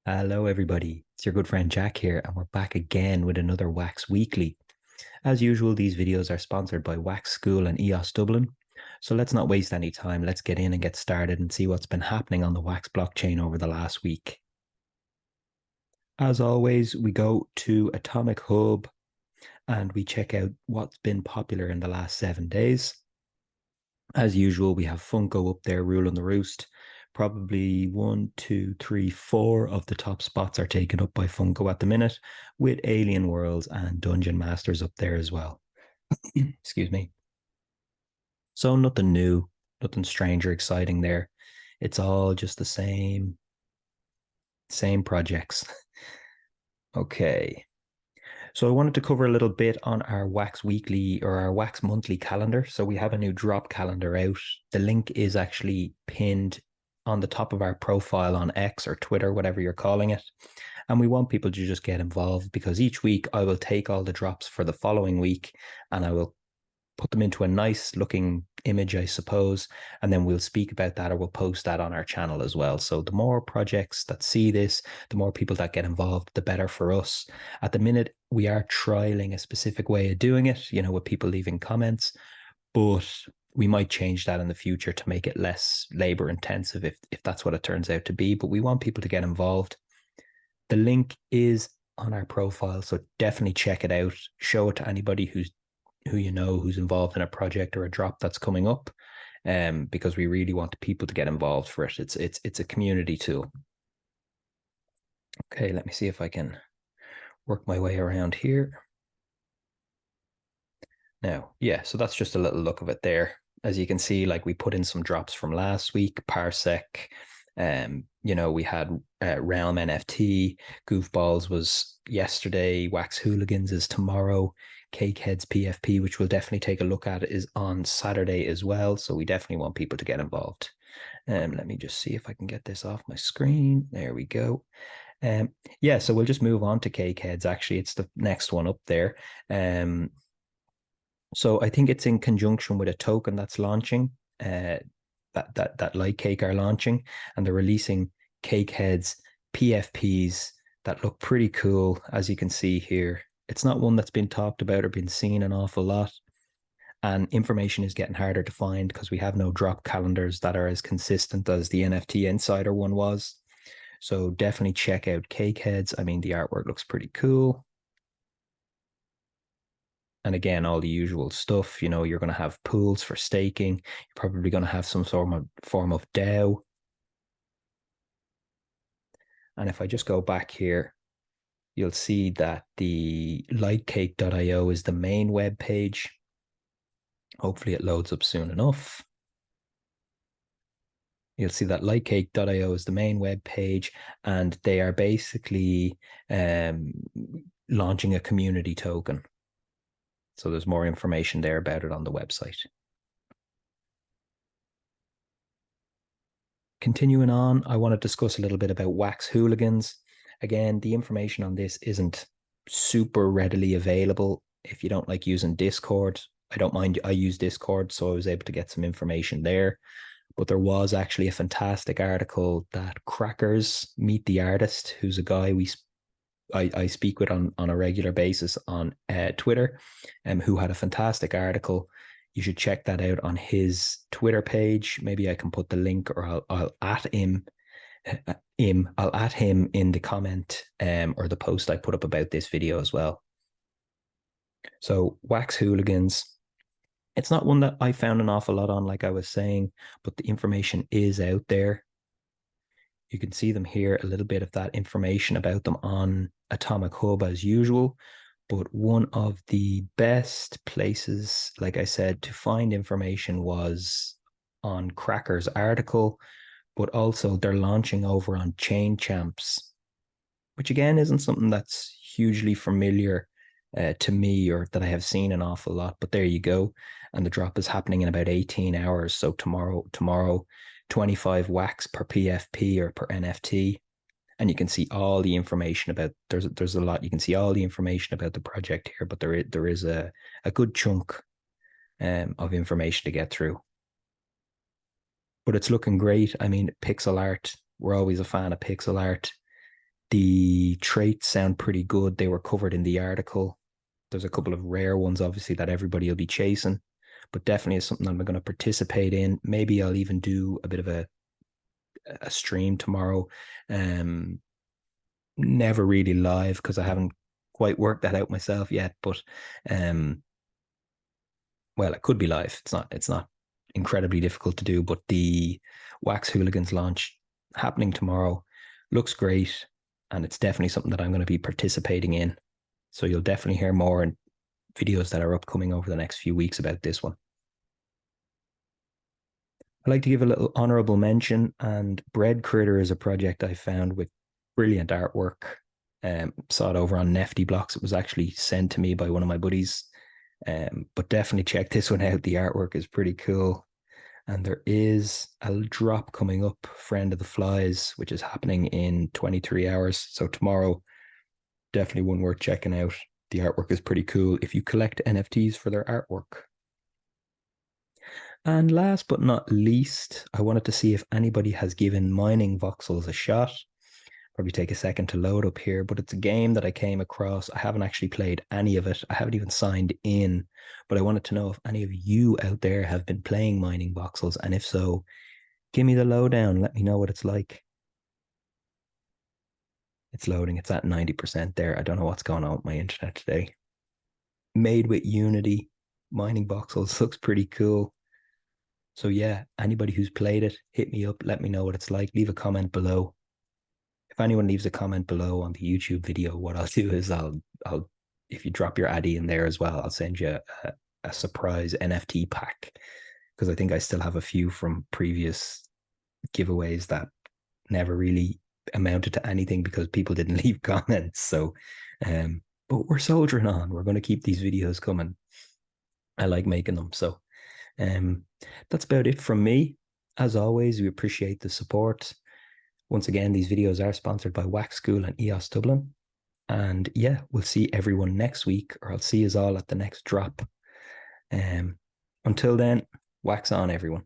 Hello, everybody. It's your good friend Jack here, and we're back again with another Wax Weekly. As usual, these videos are sponsored by Wax School and EOS Dublin. So let's not waste any time. Let's get in and get started and see what's been happening on the Wax blockchain over the last week. As always, we go to Atomic Hub and we check out what's been popular in the last 7 days. As usual, we have Funko up there ruling the roost. Probably one, two, three, four of the top spots are taken up by Funko at the minute, with Alien Worlds and Dungeon Masters up there as well. Excuse me. So nothing new, nothing strange or exciting there. It's all just the same projects. Okay. So I wanted to cover a little bit on our Wax Weekly or our Wax Monthly calendar. So we have a new drop calendar out. The link is actually pinned on the top of our profile on X or Twitter, whatever you're calling it. And we want people to just get involved because each week I will take all the drops for the following week and I will put them into a nice looking image, I suppose, and then we'll speak about that or we'll post that on our channel as well. So the more projects that see this, the more people that get involved, the better for us. At the minute, we are trialing a specific way of doing it, with people leaving comments, but we might change that in the future to make it less labor intensive if that's what it turns out to be. But we want people to get involved. The link is on our profile, so definitely check it out. Show it to anybody who's involved in a project or a drop that's coming up, because we really want people to get involved for it. It's a community tool. Okay, let me see if I can work my way around here. Now, yeah, so that's just a little look of it there. As you can see, like we put in some drops from last week, Parsec. We had Realm NFT, Goofballs was yesterday, Wax Hooligans is tomorrow, Cakeheads PFP, which we'll definitely take a look at, is on Saturday as well. So we definitely want people to get involved. Let me just see if I can get this off my screen. There we go. Yeah, so we'll just move on to Cakeheads. Actually, it's the next one up there. So I think it's in conjunction with a token that's launching, that Light Cake are launching, and they're releasing Cake Heads PFPs that look pretty cool, as you can see here. It's not one that's been talked about or been seen an awful lot, and information is getting harder to find because we have no drop calendars that are as consistent as the NFT Insider one was. So definitely check out Cake Heads. I mean, the artwork looks pretty cool. And again, all the usual stuff, you're going to have pools for staking. You're probably going to have some form of DAO. And if I just go back here, you'll see that the lightcake.io is the main web page. Hopefully it loads up soon enough. You'll see that lightcake.io is the main web page, and they are basically launching a community token. So there's more information there about it on the website. Continuing on, I want to discuss a little bit about Wax Hooligans. Again, the information on this isn't super readily available. If you don't like using Discord, I don't mind. I use Discord, so I was able to get some information there. But there was actually a fantastic article that Crackers Meet the Artist, who's a guy I speak with on a regular basis on Twitter, who had a fantastic article. You should check that out on his Twitter page. Maybe I can put the link, or I'll at him. I'll at him in the comment or the post I put up about this video as well. So Wax Hooligans, it's not one that I found an awful lot on, like I was saying, but the information is out there. You can see them here, a little bit of that information about them on Atomic Hub as usual. But one of the best places, like I said, to find information was on Cracker's article, but also they're launching over on Chain Champs, which again isn't something that's hugely familiar to me or that I have seen an awful lot. But there you go. And the drop is happening in about 18 hours. So tomorrow, 25 wax per PFP or per NFT. And you can see all the information about, there's a lot. You can see all the information about the project here, but there is a good chunk of information to get through. But it's looking great. I mean, pixel art, we're always a fan of pixel art. The traits sound pretty good. They were covered in the article. There's a couple of rare ones, obviously, that everybody will be chasing, but definitely is something I'm going to participate in. Maybe I'll even do a bit of a stream tomorrow. Never really live because I haven't quite worked that out myself yet, but um, well, it could be live. It's not incredibly difficult to do, but the Wax Hooligans launch happening tomorrow looks great, and it's definitely something that I'm going to be participating in. So you'll definitely hear more in videos that are upcoming over the next few weeks about this one. I'd like to give a little honorable mention, and Bread Critter is a project I found with brilliant artwork. Saw it over on Nifty Blocks. It was actually sent to me by one of my buddies. But definitely check this one out. The artwork is pretty cool. And there is a drop coming up, Friend of the Flies, which is happening in 23 hours. So tomorrow, definitely one worth checking out. The artwork is pretty cool if you collect NFTs for their artwork. And last but not least, I wanted to see if anybody has given mining voxels a shot. Probably take a second to load up here, but it's a game that I came across. I haven't actually played any of it. I haven't even signed in, but I wanted to know if any of you out there have been playing mining voxels, and if so, give me the lowdown. Let me know what it's like. It's loading. It's at 90% there. I don't know what's going on with my internet today. Made with Unity, mining voxels looks pretty cool. So yeah, anybody who's played it, hit me up. Let me know what it's like. Leave a comment below. If anyone leaves a comment below on the YouTube video, what I'll do is I'll if you drop your addy in there as well, I'll send you a surprise NFT pack, because I think I still have a few from previous giveaways that never really amounted to anything because people didn't leave comments. So, but we're soldiering on. We're going to keep these videos coming. I like making them. So, that's about it from me. As always, we appreciate the support. Once again, these videos are sponsored by Wax School and EOS Dublin. And yeah, we'll see everyone next week, or I'll see you all at the next drop. Until then, wax on, everyone.